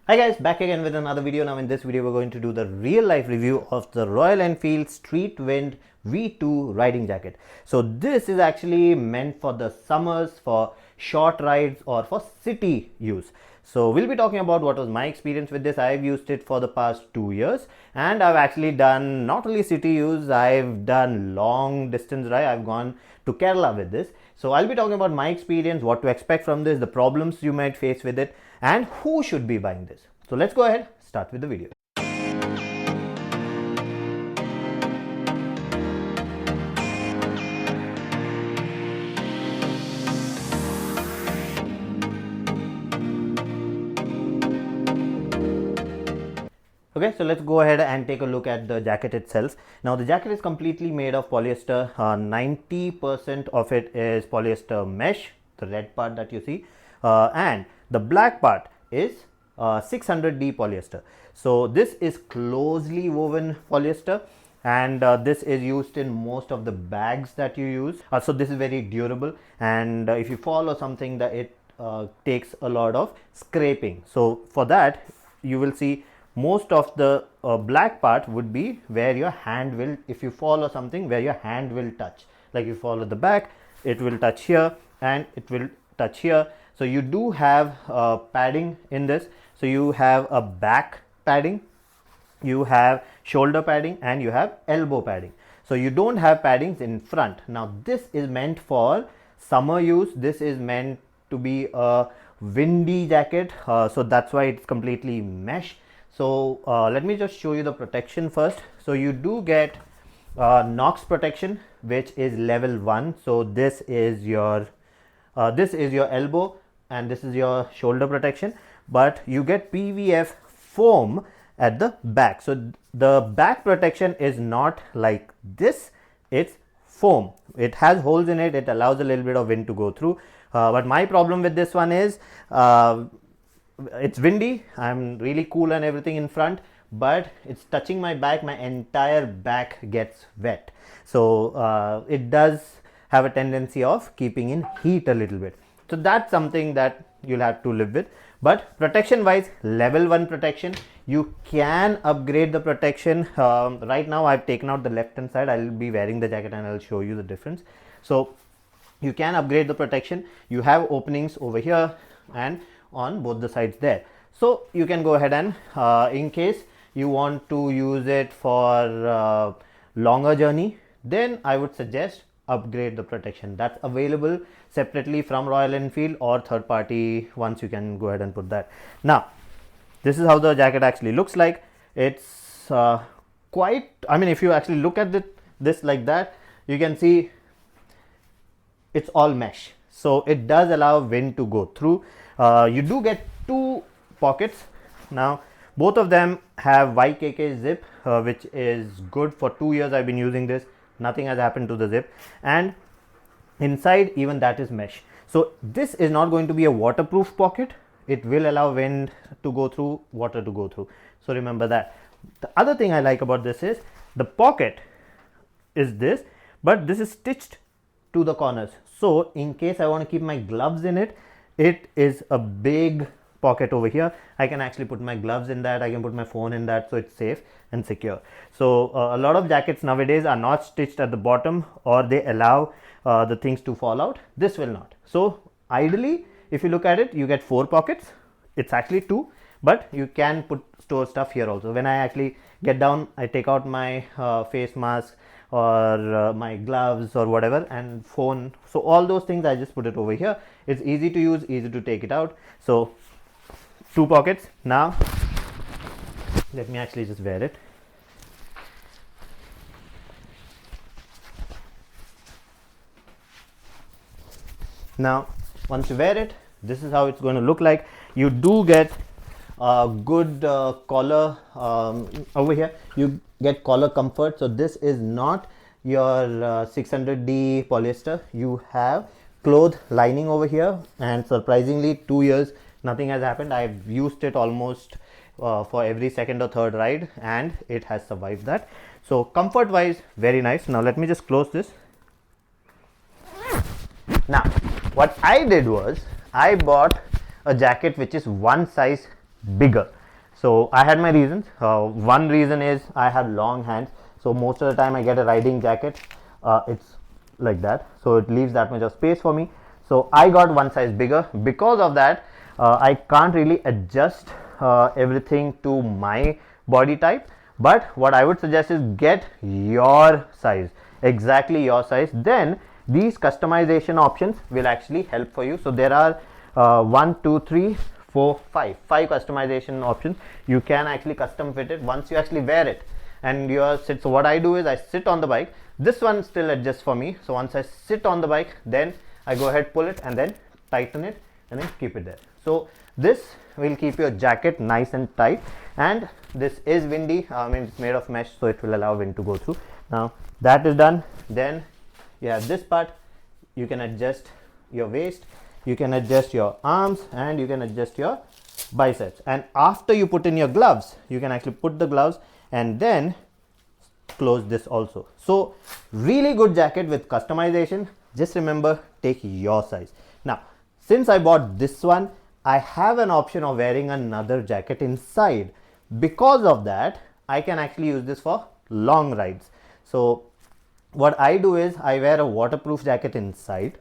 Hi guys, back again with another video. Now in this video we're going to do the real life review of the Royal Enfield STREETWIND V2 riding jacket. So this is actually meant for the summers, for short rides or for city use. So we'll be talking about what was my experience with this. I've used it for the past 2 years and I've actually done not only city use, I've done long distance ride. I've gone to Kerala with this. So I'll be talking about my experience, what to expect from this, the problems you might face with it, and who should be buying this. So let's go ahead, start with the video. Okay, so let's go ahead and take a look at the jacket itself. Now the jacket is completely made of polyester. 90% of it is polyester mesh, the red part that you see, and the black part is 600D polyester. So this is closely woven polyester, and this is used in most of the bags that you use. So this is very durable, and if you fall or something, that it takes a lot of scraping. So for that you will see most of the black part would be where your hand will, if you fall or something, where your hand will touch. Like you fall at the back, it will touch here and it will touch here. So you do have padding in this. So you have a back padding, you have shoulder padding, and you have elbow padding. So you don't have paddings in front. Now this is meant for summer use. This is meant to be a windy jacket. So that's why it's completely mesh. So let me just show you the protection first. So you do get Knox protection, which is level 1. So this is your elbow and this is your shoulder protection, but you get PVF foam at the back. So the back protection is not like this, it's foam. It has holes in it, it allows a little bit of wind to go through, but my problem with this one is it's windy. I'm really cool and everything in front, but it's touching my back, my entire back gets wet. So it does have a tendency of keeping in heat a little bit. So that's something that you'll have to live with. But protection wise, level 1 protection. You can upgrade the protection. Right now I've taken out the left hand side. I'll be wearing the jacket and I'll show you the difference. So you can upgrade the protection. You have openings over here and on both the sides there. So you can go ahead and in case you want to use it for longer journey, then I would suggest upgrade the protection. That's available separately from Royal Enfield or third party ones. You can go ahead and put that. Now this is how the jacket actually looks like. It's quite, I mean, if you actually look at this like that, you can see it's all mesh. So it does allow wind to go through. You do get 2 pockets. Now both of them have YKK zip, which is good. For 2 years I've been using this, nothing has happened to the zip, and inside even that is mesh. So this is not going to be a waterproof pocket. It will allow wind to go through, water to go through. So remember that. The other thing I like about this is the pocket is this, but this is stitched to the corners. So in case I want to keep my gloves in it, it is a big pocket over here. I can actually put my gloves in that, I can put my phone in that, so it's safe and secure. So a lot of jackets nowadays are not stitched at the bottom, or they allow the things to fall out. This will not. So ideally, if you look at it, you get 4 pockets. It's actually 2, but you can store stuff here also. When I actually get down, I take out my face mask or my gloves or whatever, and phone. So all those things I just put it over here. It's easy to use, easy to take it out. So 2 pockets. Now let me actually just wear it. Now once you wear it, this is how it's going to look like. You do get a good collar over here. You get collar comfort. So this is not your 600D polyester. You have cloth lining over here, and surprisingly 2 years nothing has happened. I've used it almost for every second or third ride, and it has survived that. So comfort wise, very nice. Now let me just close this. Now what I did was I bought a jacket which is one size bigger. So I had my reasons. One reason is I have long hands, so most of the time I get a riding jacket, it's like that, so it leaves that much of space for me. So I got one size bigger. Because of that, I can't really adjust everything to my body type. But what I would suggest is get your size, exactly your size. Then these customization options will actually help for you. So there are 1 2 3 4 5 customization options. You can actually custom fit it once you actually wear it and you are sit. So what I do is I sit on the bike. This one still adjusts for me. So once I sit on the bike, then I go ahead, pull it and then tighten it and then keep it there. So this will keep your jacket nice and tight, and this is windy. I mean, it's made of mesh, so it will allow wind to go through. Now that is done. Then you have this part. You can adjust your waist, you can adjust your arms, and you can adjust your biceps. And after you put in your gloves, you can actually put the gloves and then close this also. So really good jacket with customization. Just remember, take your size. Now since I bought this one, I have an option of wearing another jacket inside. Because of that, I can actually use this for long rides. So what I do is I wear a waterproof jacket inside,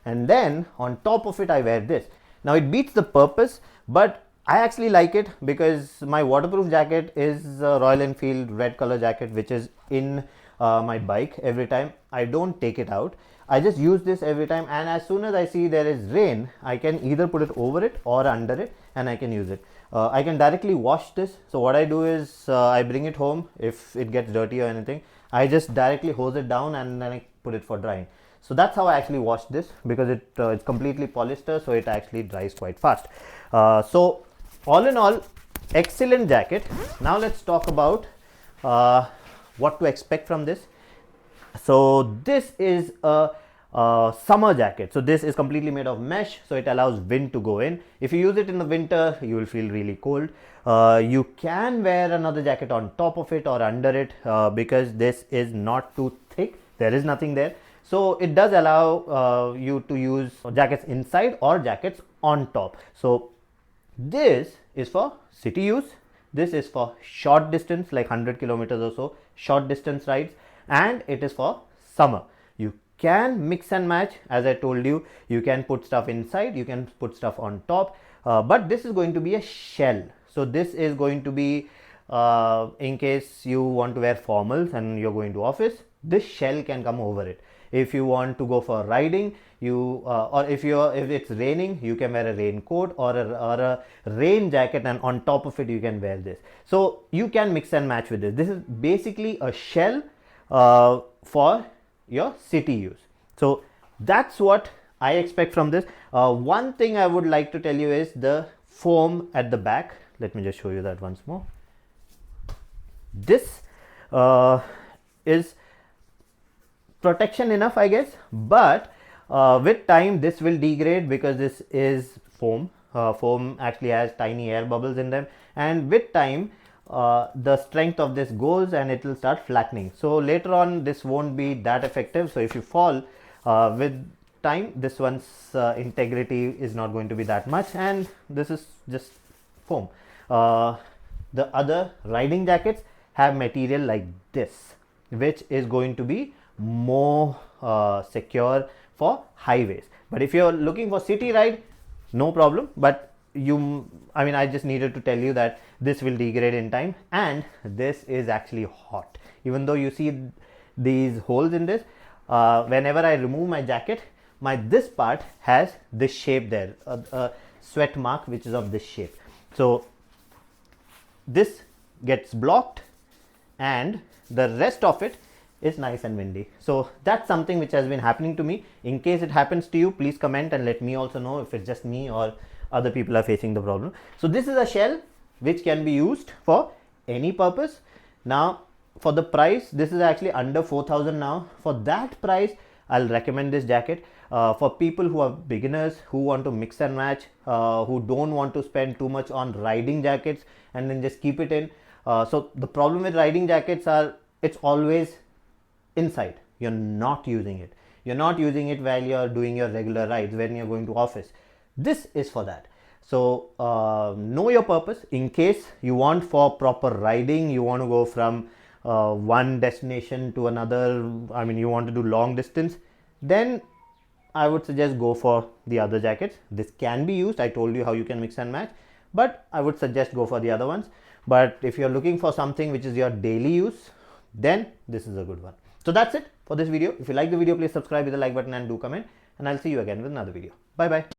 and then on top of it I wear this. Now it beats the purpose, but I actually like it because my waterproof jacket is a Royal Enfield red color jacket, which is in my bike every time. I don't take it out. I just use this every time, and as soon as I see there is rain, I can either put it over it or under it and I can use it. I can directly wash this. So what I do is I bring it home. If it gets dirty or anything, I just directly hose it down and then I put it for drying. So that's how I actually wash this, because it's completely polyester, so it actually dries quite fast. So all in all, excellent jacket. Now let's talk about what to expect from this. So this is a summer jacket. So this is completely made of mesh, so it allows wind to go in. If you use it in the winter, you will feel really cold. You can wear another jacket on top of it or under it, because this is not too thick. There is nothing there. So it does allow you to use jackets inside or jackets on top. So this is for city use. This is for short distance, like 100 kilometers or so, short distance rides, and it is for summer. You can mix and match. As I told you, you can put stuff inside, you can put stuff on top, but this is going to be a shell. So this is going to be in case you want to wear formals and you're going to office, this shell can come over it. If you want to go for riding, you or if it's raining, you can wear a raincoat or a rain jacket, and on top of it you can wear this. So you can mix and match with this. This is basically a shell for your city use. So that's what I expect from this. One thing I would like to tell you is the foam at the back. Let me just show you that once more. This is protection enough, I guess, but with time this will degrade, because this is foam. Foam actually has tiny air bubbles in them, and with time the strength of this goes and it will start flattening. So later on this won't be that effective. So if you fall with time, this one's integrity is not going to be that much, and this is just foam. The other riding jackets have material like this, which is going to be more secure for highways. But if you're looking for city ride, no problem. But I just needed to tell you that this will degrade in time, and this is actually hot. Even though you see these holes in this, whenever I remove my jacket, this part has this shape there, a sweat mark which is of this shape. So this gets blocked and the rest of it is nice and windy. So that's something which has been happening to me. In case it happens to you, please comment and let me also know if it's just me or other people are facing the problem. So this is a shell which can be used for any purpose. Now for the price, this is actually under 4,000 now. For that price, I'll recommend this jacket. For people who are beginners, who want to mix and match, who don't want to spend too much on riding jackets and then just keep it in. So the problem with riding jackets are, it's always inside. You're not using it. You're not using it while you're doing your regular rides, when you're going to office. This is for that. So know your purpose. In case you want for proper riding, you want to go from one destination to another, I mean you want to do long distance, then I would suggest go for the other jackets. This can be used, I told you how you can mix and match, but I would suggest go for the other ones. But if you're looking for something which is your daily use, then this is a good one. So that's it for this video. If you like the video, please subscribe with the like button and do comment, and I'll see you again with another video. Bye bye.